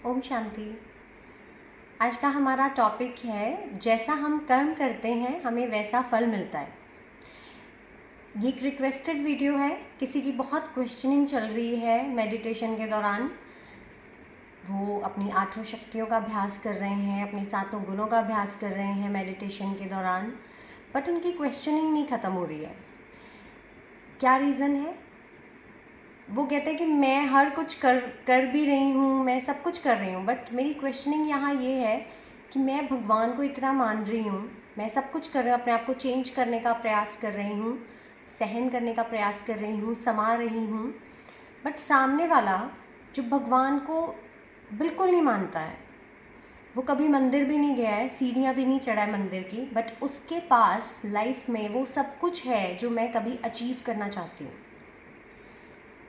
ओम शांति। आज का हमारा टॉपिक है जैसा हम कर्म करते हैं हमें वैसा फल मिलता है। ये एक रिक्वेस्टेड वीडियो है। किसी की बहुत क्वेश्चनिंग चल रही है मेडिटेशन के दौरान। वो अपनी आठों शक्तियों का अभ्यास कर रहे हैं, अपने सातों गुणों का अभ्यास कर रहे हैं मेडिटेशन के दौरान, बट उनकी क्वेश्चनिंग नहीं ख़त्म हो रही है। क्या रीज़न है? वो कहते हैं कि मैं हर कुछ कर भी रही हूँ, मैं सब कुछ कर रही हूँ, बट मेरी क्वेश्चनिंग यहाँ ये है कि मैं भगवान को इतना मान रही हूँ, मैं सब कुछ कर रही हूँ, अपने आप को चेंज करने का प्रयास कर रही हूँ, सहन करने का प्रयास कर रही हूँ, समा रही हूँ, बट सामने वाला जो भगवान को बिल्कुल नहीं मानता है, वो कभी मंदिर भी नहीं गया है, सीढ़ियाँ भी नहीं चढ़ा है मंदिर की, बट उसके पास लाइफ में वो सब कुछ है जो मैं कभी अचीव करना चाहती हूँ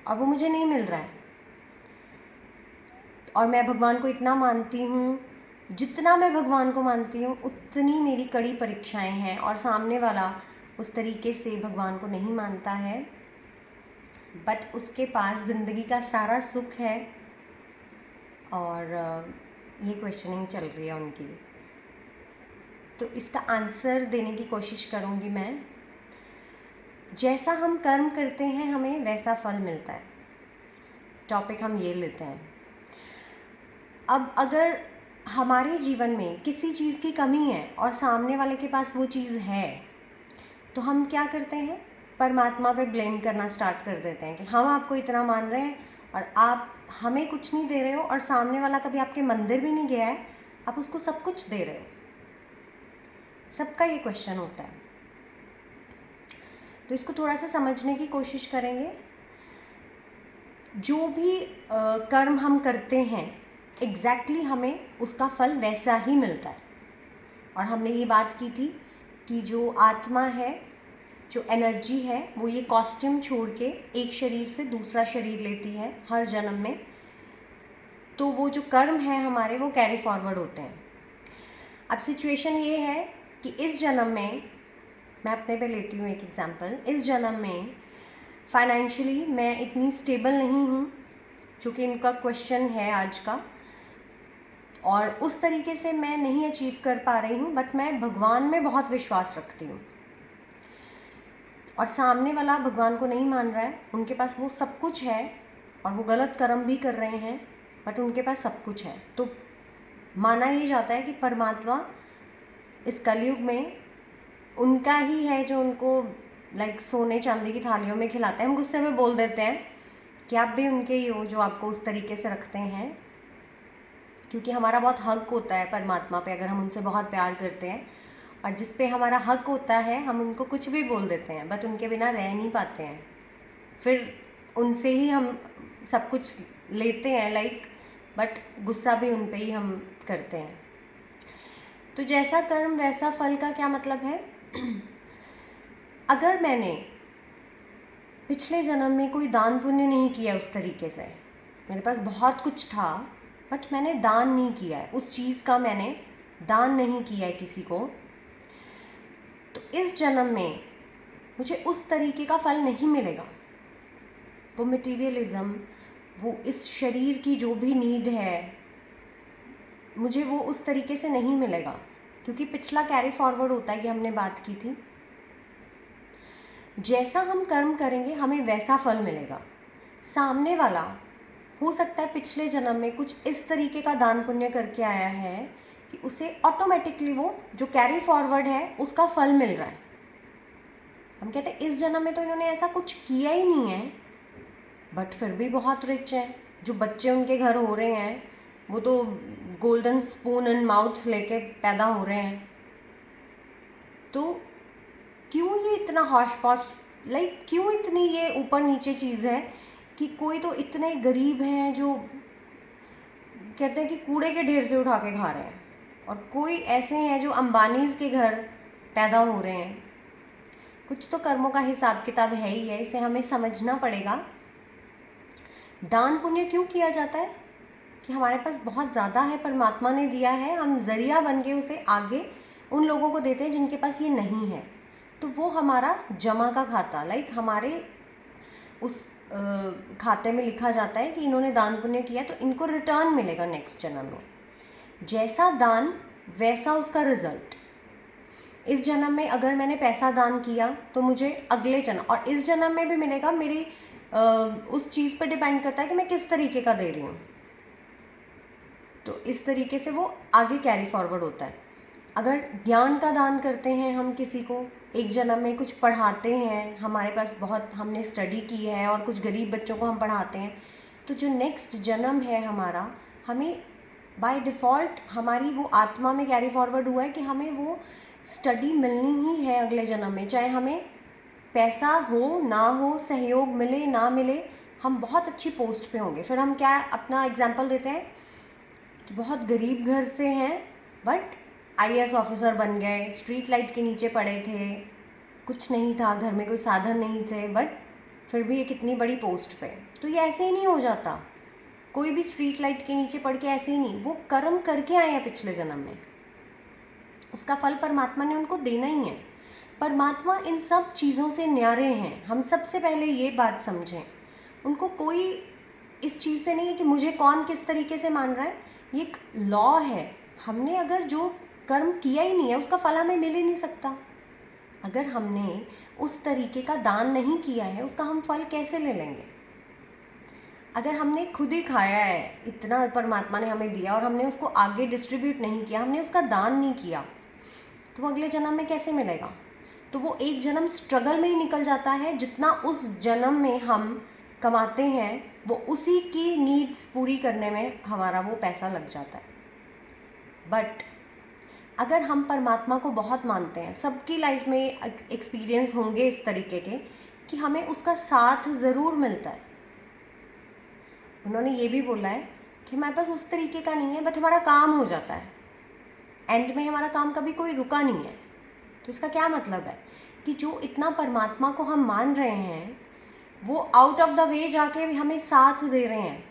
और वो मुझे नहीं मिल रहा है। और मैं भगवान को इतना मानती हूँ, जितना मैं भगवान को मानती हूँ उतनी मेरी कड़ी परीक्षाएं हैं, और सामने वाला उस तरीके से भगवान को नहीं मानता है, बट उसके पास ज़िंदगी का सारा सुख है। और ये क्वेश्चनिंग चल रही है उनकी, तो इसका आंसर देने की कोशिश करूँगी मैं। जैसा हम कर्म करते हैं हमें वैसा फल मिलता है। टॉपिक हम ये लेते हैं। अब अगर हमारे जीवन में किसी चीज़ की कमी है और सामने वाले के पास वो चीज़ है, तो हम क्या करते हैं? परमात्मा पे ब्लेम करना स्टार्ट कर देते हैं कि हम आपको इतना मान रहे हैं और आप हमें कुछ नहीं दे रहे हो, और सामने वाला कभी आपके मंदिर भी नहीं गया है, आप उसको सब कुछ दे रहे हो। सबका ये क्वेश्चन होता है, तो इसको थोड़ा सा समझने की कोशिश करेंगे। जो भी कर्म हम करते हैं एग्जैक्टली हमें उसका फल वैसा ही मिलता है। और हमने ये बात की थी कि जो आत्मा है, जो एनर्जी है, वो ये कॉस्ट्यूम छोड़ के एक शरीर से दूसरा शरीर लेती है हर जन्म में। तो वो जो कर्म है हमारे, वो कैरी फॉरवर्ड होते हैं। अब सिचुएशन ये है कि इस जन्म में, मैं अपने पे लेती हूँ एक एग्जांपल, इस जन्म में फाइनेंशियली मैं इतनी स्टेबल नहीं हूँ, जो कि इनका क्वेश्चन है आज का, और उस तरीके से मैं नहीं अचीव कर पा रही हूँ, बट मैं भगवान में बहुत विश्वास रखती हूँ। और सामने वाला भगवान को नहीं मान रहा है, उनके पास वो सब कुछ है और वो गलत कर्म भी कर रहे हैं, बट उनके पास सब कुछ है। तो माना ये जाता है कि परमात्मा इस कलयुग में उनका ही है जो उनको लाइक सोने चांदी की थालियों में खिलाते हैं। हम गुस्से में बोल देते हैं कि आप भी उनके ही हो जो आपको उस तरीके से रखते हैं, क्योंकि हमारा बहुत हक होता है परमात्मा पे अगर हम उनसे बहुत प्यार करते हैं, और जिस पे हमारा हक होता है हम उनको कुछ भी बोल देते हैं, बट उनके बिना रह नहीं पाते हैं। फिर उनसे ही हम सब कुछ लेते हैं लाइक, बट गुस्सा भी उन पे ही हम करते हैं। तो जैसा कर्म वैसा फल का क्या मतलब है? अगर मैंने पिछले जन्म में कोई दान पुण्य नहीं किया उस तरीके से, मेरे पास बहुत कुछ था बट मैंने दान नहीं किया है, उस चीज़ का मैंने दान नहीं किया है किसी को, तो इस जन्म में मुझे उस तरीके का फल नहीं मिलेगा। वो मटेरियलिज्म, वो इस शरीर की जो भी नीड है, मुझे वो उस तरीके से नहीं मिलेगा, क्योंकि पिछला कैरी फॉरवर्ड होता है कि हमने बात की थी। जैसा हम कर्म करेंगे हमें वैसा फल मिलेगा। सामने वाला हो सकता है पिछले जन्म में कुछ इस तरीके का दान पुण्य करके आया है कि उसे ऑटोमेटिकली वो जो कैरी फॉरवर्ड है उसका फल मिल रहा है। हम कहते हैं इस जन्म में तो इन्होंने ऐसा कुछ किया ही नहीं है, बट फिर भी बहुत रिच हैं। जो बच्चे उनके घर हो रहे हैं वो तो गोल्डन स्पून इन माउथ लेके पैदा हो रहे हैं। तो क्यों ये इतना हौश पौश, लाइक क्यों इतनी ये ऊपर नीचे चीज़ है कि कोई तो इतने गरीब हैं जो कहते हैं कि कूड़े के ढेर से उठा के खा रहे हैं, और कोई ऐसे हैं जो अंबानीज़ के घर पैदा हो रहे हैं। कुछ तो कर्मों का हिसाब किताब है ही है, इसे हमें समझना पड़ेगा। दान पुण्य क्यों किया जाता है? कि हमारे पास बहुत ज़्यादा है, परमात्मा ने दिया है, हम ज़रिया बन के उसे आगे उन लोगों को देते हैं जिनके पास ये नहीं है। तो वो हमारा जमा का खाता, लाइक हमारे उस खाते में लिखा जाता है कि इन्होंने दान पुण्य किया तो इनको रिटर्न मिलेगा नेक्स्ट जन्म में। जैसा दान वैसा उसका रिजल्ट। इस जन्म में अगर मैंने पैसा दान किया तो मुझे अगले जन्म और इस जन्म में भी मिलेगा। मेरी उस चीज़ पर डिपेंड करता है कि मैं किस तरीके का दे रही हूँ। तो इस तरीके से वो आगे कैरी फॉरवर्ड होता है। अगर ज्ञान का दान करते हैं हम किसी को, एक जन्म में कुछ पढ़ाते हैं, हमारे पास बहुत हमने स्टडी की है और कुछ गरीब बच्चों को हम पढ़ाते हैं, तो जो नेक्स्ट जन्म है हमारा, हमें बाय डिफ़ॉल्ट हमारी वो आत्मा में कैरी फॉरवर्ड हुआ है कि हमें वो स्टडी मिलनी ही है अगले जन्म में। चाहे हमें पैसा हो ना हो, सहयोग मिले ना मिले, हम बहुत अच्छी पोस्ट पे होंगे। फिर हम क्या अपना एग्जाम्पल देते हैं कि बहुत गरीब घर से हैं बट आईएएस ऑफिसर बन गए, स्ट्रीट लाइट के नीचे पड़े थे, कुछ नहीं था, घर में कोई साधन नहीं थे, बट फिर भी ये कितनी बड़ी पोस्ट पे। तो ये ऐसे ही नहीं हो जाता। कोई भी स्ट्रीट लाइट के नीचे पड़ के ऐसे ही नहीं, वो कर्म करके आए हैं पिछले जन्म में, उसका फल परमात्मा ने उनको देना ही है। परमात्मा इन सब चीज़ों से न्यारे हैं। हम सबसे पहले ये बात समझें। उनको कोई इस चीज़ से नहीं है कि मुझे कौन किस तरीके से मान रहा है। ये एक लॉ है। हमने अगर जो कर्म किया ही नहीं है उसका फल हमें मिल ही नहीं सकता। अगर हमने उस तरीके का दान नहीं किया है उसका हम फल कैसे ले लेंगे। अगर हमने खुद ही खाया है, इतना परमात्मा ने हमें दिया और हमने उसको आगे डिस्ट्रीब्यूट नहीं किया, हमने उसका दान नहीं किया, तो वो अगले जन्म में कैसे मिलेगा। तो वो एक जन्म स्ट्रगल में ही निकल जाता है। जितना उस जन्म में हम कमाते हैं वो उसी की नीड्स पूरी करने में हमारा वो पैसा लग जाता है। बट अगर हम परमात्मा को बहुत मानते हैं, सबकी लाइफ में एक्सपीरियंस होंगे इस तरीके के कि हमें उसका साथ ज़रूर मिलता है। उन्होंने ये भी बोला है कि हमारे पास उस तरीके का नहीं है बट हमारा काम हो जाता है। एंड में हमारा काम कभी कोई रुका नहीं है। तो इसका क्या मतलब है कि जो इतना परमात्मा को हम मान रहे हैं वो आउट ऑफ द वे जाके भी हमें साथ दे रहे हैं।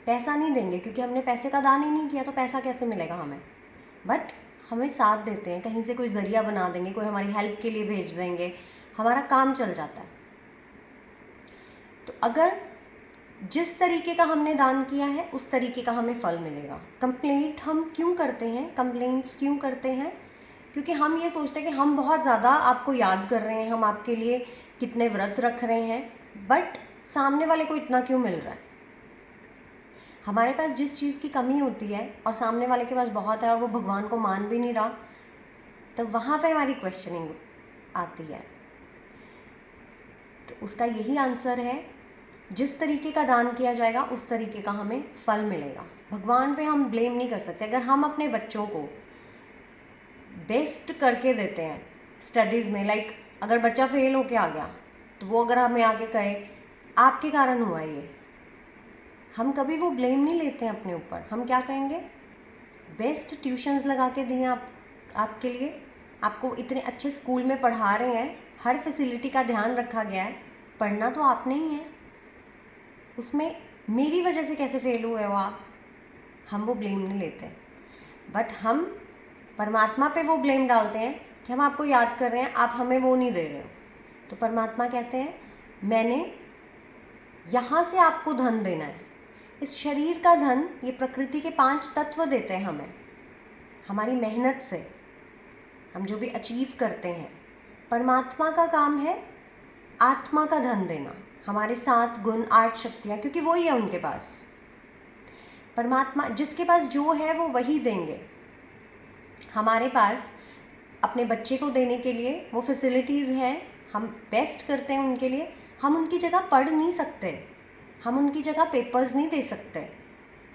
पैसा नहीं देंगे क्योंकि हमने पैसे का दान ही नहीं किया, तो पैसा कैसे मिलेगा हमें। बट हमें साथ देते हैं, कहीं से कोई ज़रिया बना देंगे, कोई हमारी हेल्प के लिए भेज देंगे, हमारा काम चल जाता है। तो अगर जिस तरीके का हमने दान किया है उस तरीके का हमें फल मिलेगा। कंप्लेंट हम क्यों करते हैं, कंप्लेंट्स क्यों करते हैं? क्योंकि हम ये सोचते हैं कि हम बहुत ज़्यादा आपको याद कर रहे हैं, हम आपके लिए कितने व्रत रख रहे हैं, बट सामने वाले को इतना क्यों मिल रहा है। हमारे पास जिस चीज़ की कमी होती है और सामने वाले के पास बहुत है और वो भगवान को मान भी नहीं रहा, तो वहाँ पे हमारी क्वेश्चनिंग आती है। तो उसका यही आंसर है, जिस तरीके का दान किया जाएगा उस तरीके का हमें फल मिलेगा। भगवान पे हम ब्लेम नहीं कर सकते। अगर हम अपने बच्चों को बेस्ट करके देते हैं स्टडीज़ में, लाइक अगर बच्चा फेल होके आ गया तो वो अगर हमें आके कहे आपके कारण हुआ ये, हम कभी वो ब्लेम नहीं लेते हैं अपने ऊपर। हम क्या कहेंगे, बेस्ट ट्यूशन्स लगा के दिए आपके लिए, आपको इतने अच्छे स्कूल में पढ़ा रहे हैं, हर फैसिलिटी का ध्यान रखा गया है, पढ़ना तो आपने ही है, उसमें मेरी वजह से कैसे फेल हुए हो आप। हम वो ब्लेम नहीं लेते। बट हम परमात्मा पे वो ब्लेम डालते हैं कि हम आपको याद कर रहे हैं, आप हमें वो नहीं दे रहे हो। तो परमात्मा कहते हैं मैंने यहाँ से आपको धन देना है। इस शरीर का धन ये प्रकृति के 5 तत्व देते हैं हमें, हमारी मेहनत से हम जो भी अचीव करते हैं। परमात्मा का काम है आत्मा का धन देना, हमारे 7 गुण 8 शक्तियाँ, क्योंकि वही है उनके पास। परमात्मा जिसके पास जो है वो वही देंगे। हमारे पास अपने बच्चे को देने के लिए वो फैसिलिटीज़ हैं, हम बेस्ट करते हैं उनके लिए। हम उनकी जगह पढ़ नहीं सकते, हम उनकी जगह पेपर्स नहीं दे सकते,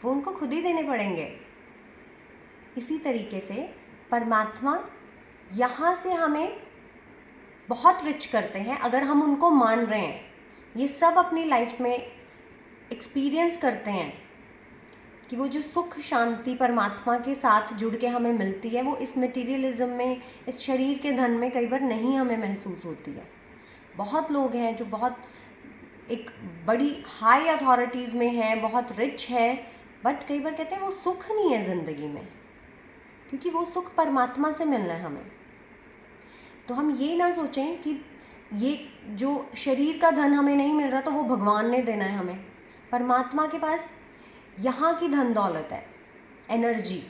वो उनको खुद ही देने पड़ेंगे। इसी तरीके से परमात्मा यहाँ से हमें बहुत रिच करते हैं अगर हम उनको मान रहे हैं। ये सब अपनी लाइफ में एक्सपीरियंस करते हैं कि वो जो सुख शांति परमात्मा के साथ जुड़ के हमें मिलती है वो इस मटेरियलिज्म में, इस शरीर के धन में कई बार नहीं हमें महसूस होती है। बहुत लोग हैं जो बहुत एक बड़ी हाई अथॉरिटीज़ में हैं, बहुत रिच हैं, बट कई बार कहते हैं वो सुख नहीं है ज़िंदगी में, क्योंकि वो सुख परमात्मा से मिलना है हमें। तो हम ये ना सोचें कि ये जो शरीर का धन हमें नहीं मिल रहा तो वो भगवान ने देना है हमें। परमात्मा के पास यहाँ की धन दौलत है, एनर्जी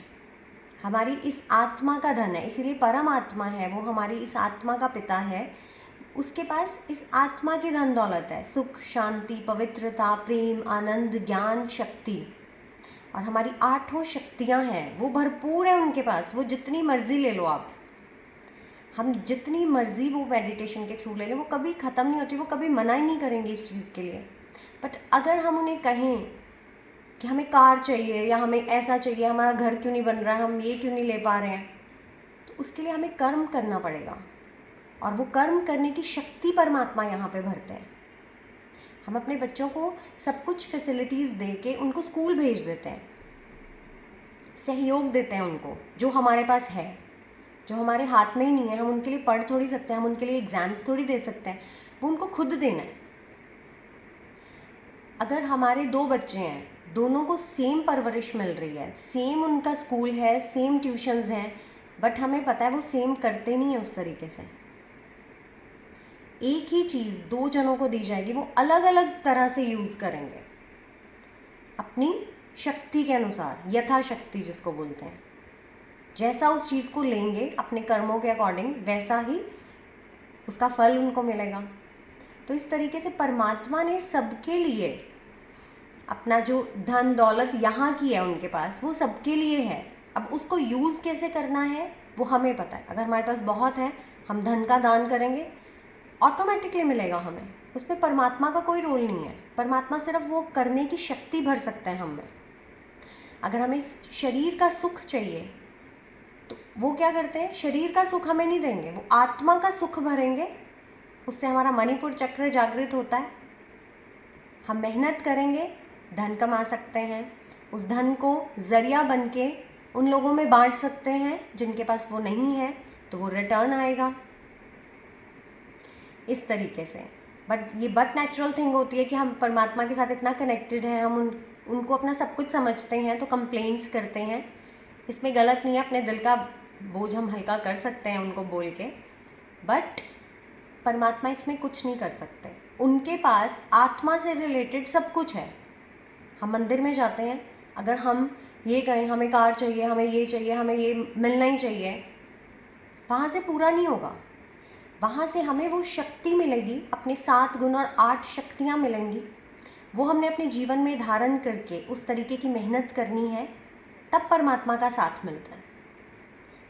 हमारी इस आत्मा का धन है, इसीलिए परम आत्मा है वो, हमारी इस आत्मा का पिता है, उसके पास इस आत्मा की धन दौलत है, सुख, शांति, पवित्रता, प्रेम, आनंद, ज्ञान, शक्ति। और हमारी 8 शक्तियाँ हैं, वो भरपूर है उनके पास, वो जितनी मर्जी ले लो आप, हम जितनी मर्जी वो मेडिटेशन के थ्रू ले लें, वो कभी ख़त्म नहीं होती, वो कभी मना ही नहीं करेंगे इस चीज़ के लिए। बट अगर हम उन्हें कहें कि हमें कार चाहिए या हमें ऐसा चाहिए, हमारा घर क्यों नहीं बन रहा है, हम ये क्यों नहीं ले पा रहे हैं, तो उसके लिए हमें कर्म करना पड़ेगा। और वो कर्म करने की शक्ति परमात्मा यहाँ पे भरते हैं। हम अपने बच्चों को सब कुछ फैसिलिटीज़ दे के उनको स्कूल भेज देते हैं, सहयोग देते हैं उनको, जो हमारे पास है, जो हमारे हाथ में ही नहीं है। हम उनके लिए पढ़ थोड़ी सकते हैं, हम उनके लिए एग्ज़ाम्स थोड़ी दे सकते हैं, वो उनको खुद देना है। अगर हमारे 2 बच्चे हैं, दोनों को सेम परवरिश मिल रही है, सेम उनका स्कूल है, सेम ट्यूशन्स हैं, बट हमें पता है वो सेम करते नहीं है उस तरीके से। एक ही चीज़ 2 जनों को दी जाएगी, वो अलग अलग तरह से यूज़ करेंगे अपनी शक्ति के अनुसार, यथाशक्ति जिसको बोलते हैं। जैसा उस चीज़ को लेंगे अपने कर्मों के अकॉर्डिंग, वैसा ही उसका फल उनको मिलेगा। तो इस तरीके से परमात्मा ने सबके लिए अपना जो धन दौलत यहाँ की है उनके पास, वो सबके लिए है। अब उसको यूज़ कैसे करना है वो हमें पता है। अगर हमारे पास बहुत है, हम धन का दान करेंगे, ऑटोमेटिकली मिलेगा हमें, उसमें परमात्मा का कोई रोल नहीं है। परमात्मा सिर्फ वो करने की शक्ति भर सकता है हम में। अगर हमें शरीर का सुख चाहिए तो वो क्या करते हैं, शरीर का सुख हमें नहीं देंगे, वो आत्मा का सुख भरेंगे। उससे हमारा मणिपुर चक्र जागृत होता है। हम मेहनत करेंगे, धन कमा सकते हैं, उस धन को ज़रिया बन के उन लोगों में बांट सकते हैं जिनके पास वो नहीं है, तो वो रिटर्न आएगा इस तरीके से। बट नेचुरल थिंग होती है कि हम परमात्मा के साथ इतना कनेक्टेड हैं, हम उनको अपना सब कुछ समझते हैं, तो कंप्लेंट्स करते हैं। इसमें गलत नहीं है, अपने दिल का बोझ हम हल्का कर सकते हैं उनको बोल के, बट परमात्मा इसमें कुछ नहीं कर सकते। उनके पास आत्मा से रिलेटेड सब कुछ है। हम मंदिर में जाते हैं, अगर हम ये कहें हमें कार चाहिए, हमें ये चाहिए, हमें ये मिलना ही चाहिए, वहाँ से पूरा नहीं होगा। वहाँ से हमें वो शक्ति मिलेगी, अपने 7 गुण और 8 शक्तियाँ मिलेंगी। वो हमने अपने जीवन में धारण करके उस तरीके की मेहनत करनी है, तब परमात्मा का साथ मिलता है।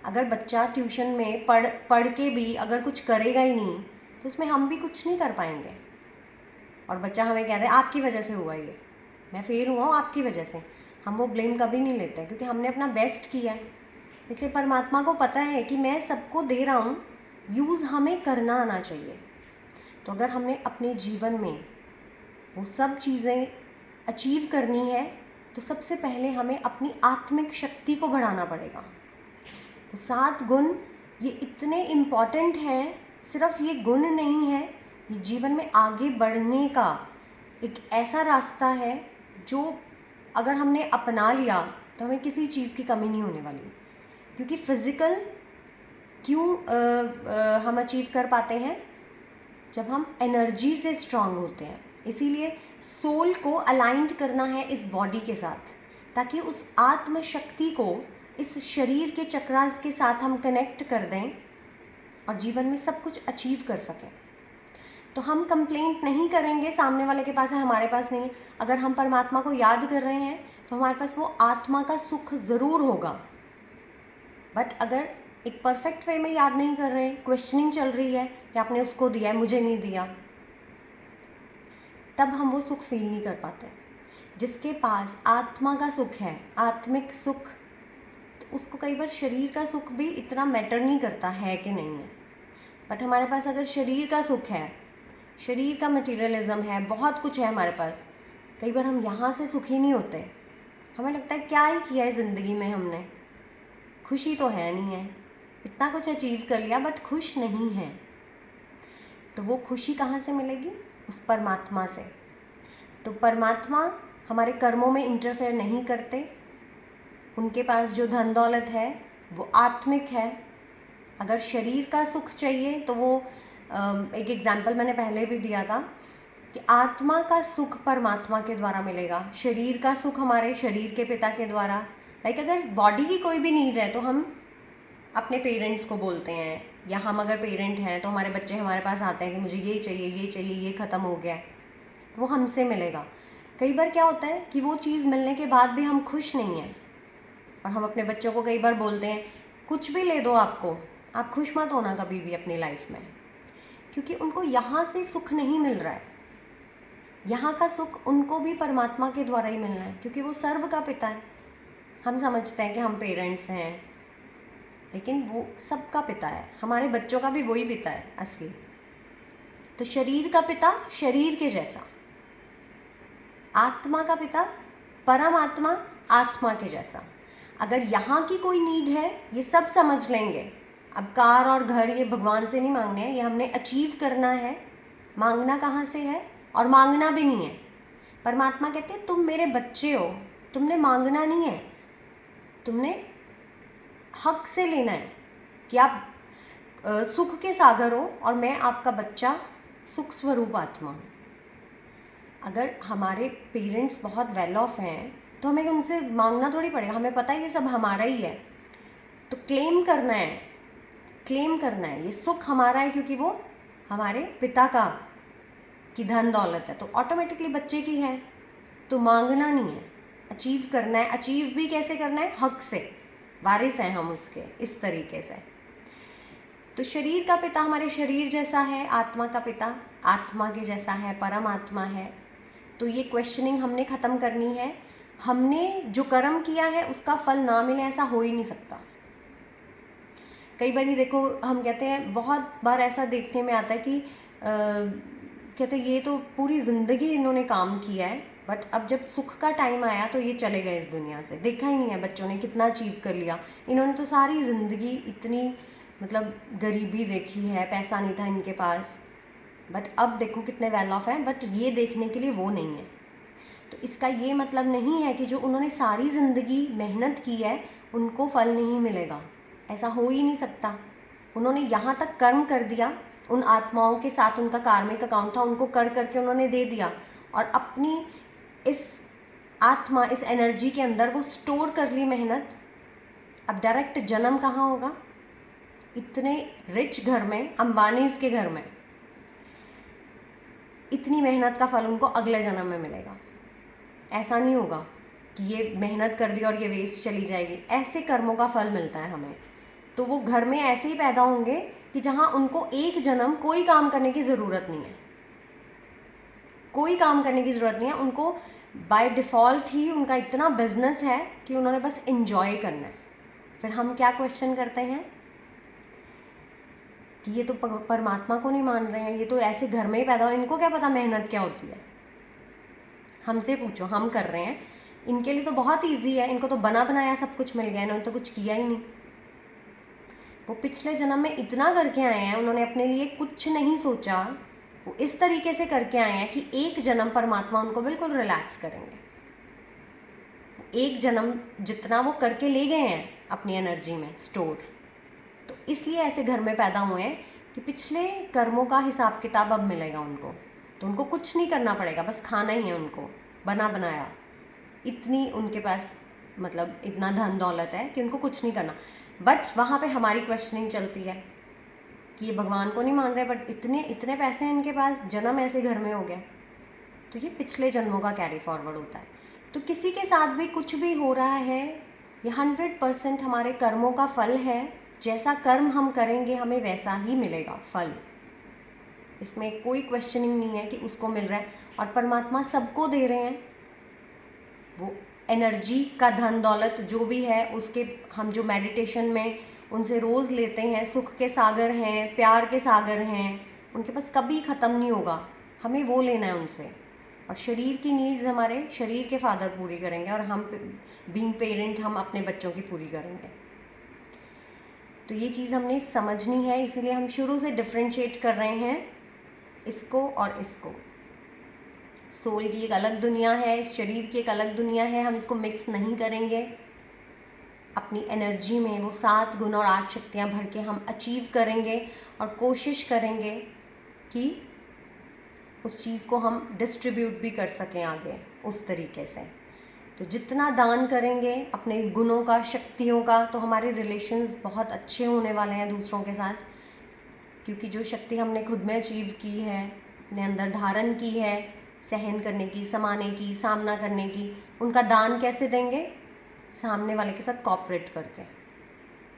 अगर बच्चा ट्यूशन में पढ़ के भी अगर कुछ करेगा ही नहीं, तो उसमें हम भी कुछ नहीं कर पाएंगे। और बच्चा हमें कह रहा है आपकी वजह से हुआ ये, मैं फेल हुआ हूँ आपकी वजह से, हम वो ब्लेम कभी नहीं लेते, क्योंकि हमने अपना बेस्ट किया है। इसलिए परमात्मा को पता है कि मैं सबको दे रहा हूँ, यूज़ हमें करना आना चाहिए। तो अगर हमने अपने जीवन में वो सब चीज़ें अचीव करनी है, तो सबसे पहले हमें अपनी आत्मिक शक्ति को बढ़ाना पड़ेगा। तो 7 गुण ये इतने इम्पॉर्टेंट हैं, सिर्फ ये गुण नहीं है, ये जीवन में आगे बढ़ने का एक ऐसा रास्ता है जो अगर हमने अपना लिया तो हमें किसी चीज़ की कमी नहीं होने वाली। क्योंकि फिज़िकल क्यों हम अचीव कर पाते हैं, जब हम एनर्जी से स्ट्रांग होते हैं। इसीलिए सोल को अलाइंड करना है इस बॉडी के साथ, ताकि उस आत्मशक्ति को इस शरीर के चक्रास के साथ हम कनेक्ट कर दें और जीवन में सब कुछ अचीव कर सकें। तो हम कंप्लेंट नहीं करेंगे सामने वाले के पास है हमारे पास नहीं। अगर हम परमात्मा को याद कर रहे हैं तो हमारे पास वो आत्मा का सुख ज़रूर होगा। बट अगर एक परफेक्ट वे में याद नहीं कर रहे, क्वेश्चनिंग चल रही है कि आपने उसको दिया है मुझे नहीं दिया, तब हम वो सुख फील नहीं कर पाते। जिसके पास आत्मा का सुख है, आत्मिक सुख, तो उसको कई बार शरीर का सुख भी इतना मैटर नहीं करता है कि नहीं है। बट हमारे पास अगर शरीर का सुख है, शरीर का मटेरियलिज्म है, बहुत कुछ है हमारे पास, कई बार हम यहाँ से सुखी नहीं होते। हमें लगता है क्या ही किया है ज़िंदगी में हमने, खुशी तो है नहीं है, इतना कुछ अचीव कर लिया बट खुश नहीं है। तो वो खुशी कहाँ से मिलेगी? उस परमात्मा से। तो परमात्मा हमारे कर्मों में इंटरफेयर नहीं करते। उनके पास जो धन दौलत है वो आत्मिक है। अगर शरीर का सुख चाहिए तो वो एक एग्जाम्पल मैंने पहले भी दिया था कि आत्मा का सुख परमात्मा के द्वारा मिलेगा, शरीर का सुख हमारे शरीर के पिता के द्वारा। लाइक अगर बॉडी की कोई भी नीड है तो हम अपने पेरेंट्स को बोलते हैं, या हम अगर पेरेंट हैं तो हमारे बच्चे हमारे पास आते हैं कि मुझे ये चाहिए, ये चाहिए, ये ख़त्म हो गया है, तो वो हमसे मिलेगा। कई बार क्या होता है कि वो चीज़ मिलने के बाद भी हम खुश नहीं हैं, और हम अपने बच्चों को कई बार बोलते हैं कुछ भी ले दो आपको, आप खुश मत होना कभी भी अपनी लाइफ में, क्योंकि उनको यहाँ से सुख नहीं मिल रहा है। यहाँ का सुख उनको भी परमात्मा के द्वारा ही मिलना है, क्योंकि वो सर्व का पिता है। हम समझते हैं कि हम पेरेंट्स हैं, लेकिन वो सबका पिता है, हमारे बच्चों का भी वही पिता है असली। तो शरीर का पिता शरीर के जैसा, आत्मा का पिता परमात्मा आत्मा के जैसा। अगर यहाँ की कोई नीड है, ये सब समझ लेंगे। अब कार और घर ये भगवान से नहीं मांगने हैं, ये हमने अचीव करना है। मांगना कहाँ से है, और मांगना भी नहीं है। परमात्मा कहते हैं तुम मेरे बच्चे हो, तुमने मांगना नहीं है, तुमने हक से लेना है कि आप सुख के सागर हो, और मैं आपका बच्चा सुख स्वरूप आत्मा हूँ। अगर हमारे पेरेंट्स बहुत वेल ऑफ हैं तो हमें उनसे मांगना थोड़ी पड़ेगा, हमें पता है ये सब हमारा ही है, तो क्लेम करना है, क्लेम करना है, ये सुख हमारा है क्योंकि वो हमारे पिता का की धन दौलत है, तो ऑटोमेटिकली बच्चे की है। तो मांगना नहीं है, अचीव करना है। अचीव भी कैसे करना है, हक से, वारिस हैं हम उसके, इस तरीके से। तो शरीर का पिता हमारे शरीर जैसा है, आत्मा का पिता आत्मा के जैसा है, परमात्मा है। तो ये क्वेश्चनिंग हमने ख़त्म करनी है। हमने जो कर्म किया है उसका फल ना मिले, ऐसा हो ही नहीं सकता। कई बार ही देखो, हम कहते हैं, बहुत बार ऐसा देखने में आता है कि कहते हैं ये तो पूरी ज़िंदगी इन्होंने काम किया है, बट अब जब सुख का टाइम आया तो ये चले गए इस दुनिया से। देखा ही नहीं है बच्चों ने कितना अचीव कर लिया, इन्होंने तो सारी ज़िंदगी इतनी मतलब गरीबी देखी है, पैसा नहीं था इनके पास, बट अब देखो कितने वेल ऑफ हैं, बट ये देखने के लिए वो नहीं है। तो इसका ये मतलब नहीं है कि जो उन्होंने सारी ज़िंदगी मेहनत की है उनको फल नहीं मिलेगा, ऐसा हो ही नहीं सकता। उन्होंने यहाँ तक कर्म कर दिया, उन आत्माओं के साथ उनका कार्मिक अकाउंट था, उनको कर करके उन्होंने दे दिया, और अपनी इस आत्मा, इस एनर्जी के अंदर वो स्टोर कर ली मेहनत। अब डायरेक्ट जन्म कहाँ होगा, इतने रिच घर में, अंबानीज़ के घर में, इतनी मेहनत का फल उनको अगले जन्म में मिलेगा। ऐसा नहीं होगा कि ये मेहनत कर दी और ये वेस्ट चली जाएगी, ऐसे कर्मों का फल मिलता है हमें। तो वो घर में ऐसे ही पैदा होंगे कि जहाँ उनको एक जन्म कोई काम करने की ज़रूरत नहीं है, कोई काम करने की ज़रूरत नहीं है उनको। बाय डिफ़ॉल्ट ही उनका इतना बिजनेस है कि उन्होंने बस एंजॉय करना है। फिर हम क्या क्वेश्चन करते हैं कि ये तो परमात्मा को नहीं मान रहे हैं, ये तो ऐसे घर में ही पैदा हो, इनको क्या पता मेहनत क्या होती है। हमसे पूछो, हम कर रहे हैं, इनके लिए तो बहुत ईजी है, इनको तो बना बनाया सब कुछ मिल गया, इन्होंने तो कुछ किया ही नहीं। वो पिछले जन्म में इतना करके आए हैं, उन्होंने अपने लिए कुछ नहीं सोचा, वो इस तरीके से करके आए हैं कि एक जन्म परमात्मा उनको बिल्कुल रिलैक्स करेंगे। एक जन्म जितना वो करके ले गए हैं अपनी एनर्जी में स्टोर, तो इसलिए ऐसे घर में पैदा हुए हैं कि पिछले कर्मों का हिसाब किताब अब मिलेगा उनको। तो उनको कुछ नहीं करना पड़ेगा, बस खाना ही है उनको, बना बनाया। इतनी उनके पास मतलब इतना धन दौलत है कि उनको कुछ नहीं करना। बट वहाँ पे हमारी क्वेश्चनिंग चलती है कि ये भगवान को नहीं मान रहे, बट इतने इतने पैसे हैं इनके पास, जन्म ऐसे घर में हो गया। तो ये पिछले जन्मों का कैरी फॉरवर्ड होता है। तो किसी के साथ भी कुछ भी हो रहा है, ये 100% हमारे कर्मों का फल है। जैसा कर्म हम करेंगे हमें वैसा ही मिलेगा फल, इसमें कोई क्वेश्चनिंग नहीं है कि उसको मिल रहा है। और परमात्मा सबको दे रहे हैं, वो एनर्जी का धन दौलत जो भी है उसके, हम जो मेडिटेशन में उनसे रोज़ लेते हैं, सुख के सागर हैं, प्यार के सागर हैं, उनके पास कभी ख़त्म नहीं होगा, हमें वो लेना है उनसे। और शरीर की नीड्स हमारे शरीर के फादर पूरी करेंगे, और हम बीइंग पेरेंट हम अपने बच्चों की पूरी करेंगे। तो ये चीज़ हमने समझनी है, इसीलिए हम शुरू से डिफ्रेंशिएट कर रहे हैं इसको और इसको। सोल की एक अलग दुनिया है, इस शरीर की एक अलग दुनिया है, हम इसको मिक्स नहीं करेंगे। अपनी एनर्जी में वो 7 गुण और 8 शक्तियाँ भर के हम अचीव करेंगे और कोशिश करेंगे कि उस चीज़ को हम डिस्ट्रीब्यूट भी कर सकें आगे उस तरीके से। तो जितना दान करेंगे अपने गुणों का, शक्तियों का, तो हमारे रिलेशंस बहुत अच्छे होने वाले हैं दूसरों के साथ, क्योंकि जो शक्ति हमने खुद में अचीव की है, अपने अंदर धारण की है, सहन करने की, समाने की, सामना करने की, उनका दान कैसे देंगे? सामने वाले के साथ कोऑपरेट करके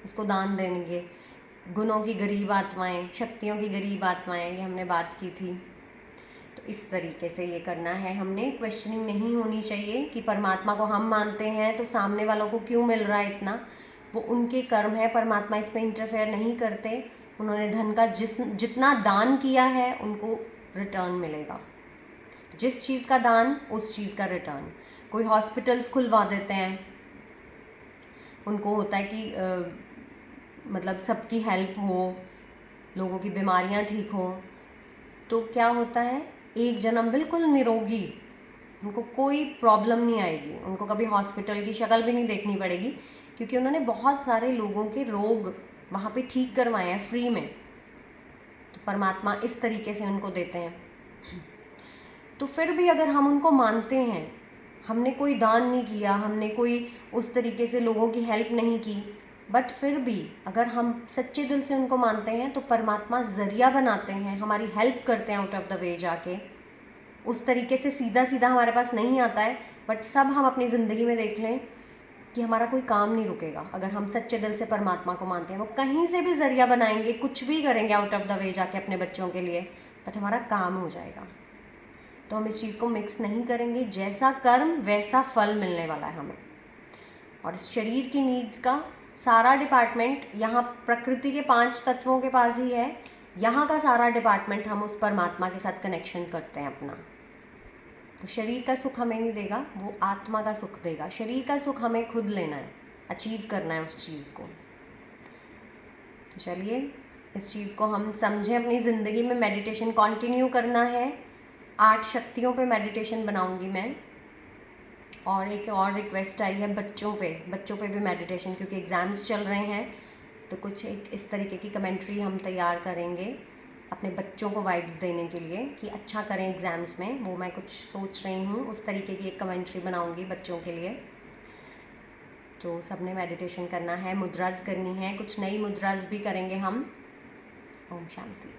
उसको दान देंगे। गुणों की गरीब आत्माएं, शक्तियों की गरीब आत्माएं, ये हमने बात की थी। तो इस तरीके से ये करना है हमने। क्वेश्चनिंग नहीं होनी चाहिए कि परमात्मा को हम मानते हैं तो सामने वालों को क्यों मिल रहा है इतना। वो उनके कर्म है, परमात्मा इसमें इंटरफेयर नहीं करते। उन्होंने धन का जितना दान किया है उनको रिटर्न मिलेगा। जिस चीज़ का दान उस चीज़ का रिटर्न। कोई हॉस्पिटल्स खुलवा देते हैं, उनको होता है कि मतलब सबकी हेल्प हो, लोगों की बीमारियां ठीक हो, तो क्या होता है, एक जन्म बिल्कुल निरोगी, उनको कोई प्रॉब्लम नहीं आएगी, उनको कभी हॉस्पिटल की शक्ल भी नहीं देखनी पड़ेगी, क्योंकि उन्होंने बहुत सारे लोगों के रोग वहाँ पे ठीक करवाए हैं फ्री में। तो परमात्मा इस तरीके से उनको देते हैं। तो फिर भी अगर हम उनको मानते हैं, हमने कोई दान नहीं किया, हमने कोई उस तरीके से लोगों की हेल्प नहीं की, बट फिर भी अगर हम सच्चे दिल से उनको मानते हैं तो परमात्मा ज़रिया बनाते हैं, हमारी हेल्प करते हैं आउट ऑफ द वे जाके। उस तरीके से सीधा सीधा हमारे पास नहीं आता है, बट सब हम अपनी ज़िंदगी में देख लें कि हमारा कोई काम नहीं रुकेगा अगर हम सच्चे दिल से परमात्मा को मानते हैं। वो कहीं से भी ज़रिया बनाएंगे, कुछ भी करेंगे आउट ऑफ द वे जाके अपने बच्चों के लिए, बट हमारा काम हो जाएगा। तो हम इस चीज़ को मिक्स नहीं करेंगे। जैसा कर्म वैसा फल मिलने वाला है हमें। और इस शरीर की नीड्स का सारा डिपार्टमेंट यहाँ प्रकृति के 5 तत्वों के पास ही है। यहाँ का सारा डिपार्टमेंट हम उस परमात्मा के साथ कनेक्शन करते हैं अपना। तो शरीर का सुख हमें नहीं देगा, वो आत्मा का सुख देगा। शरीर का सुख हमें खुद लेना है, अचीव करना है उस चीज़ को। तो चलिए इस चीज़ को हम समझें, अपनी ज़िंदगी में मेडिटेशन कंटिन्यू करना है। 8 शक्तियों पे मेडिटेशन बनाऊंगी मैं। और एक और रिक्वेस्ट आई है बच्चों पे भी मेडिटेशन, क्योंकि एग्ज़ाम्स चल रहे हैं, तो कुछ एक इस तरीके की कमेंट्री हम तैयार करेंगे अपने बच्चों को वाइब्स देने के लिए कि अच्छा करें एग्ज़ाम्स में। वो मैं कुछ सोच रही हूँ, उस तरीके की एक कमेंट्री बनाऊँगी बच्चों के लिए। तो सबने मेडिटेशन करना है, मुद्राज करनी है, कुछ नई मुद्राज भी करेंगे हम। ओम शांति।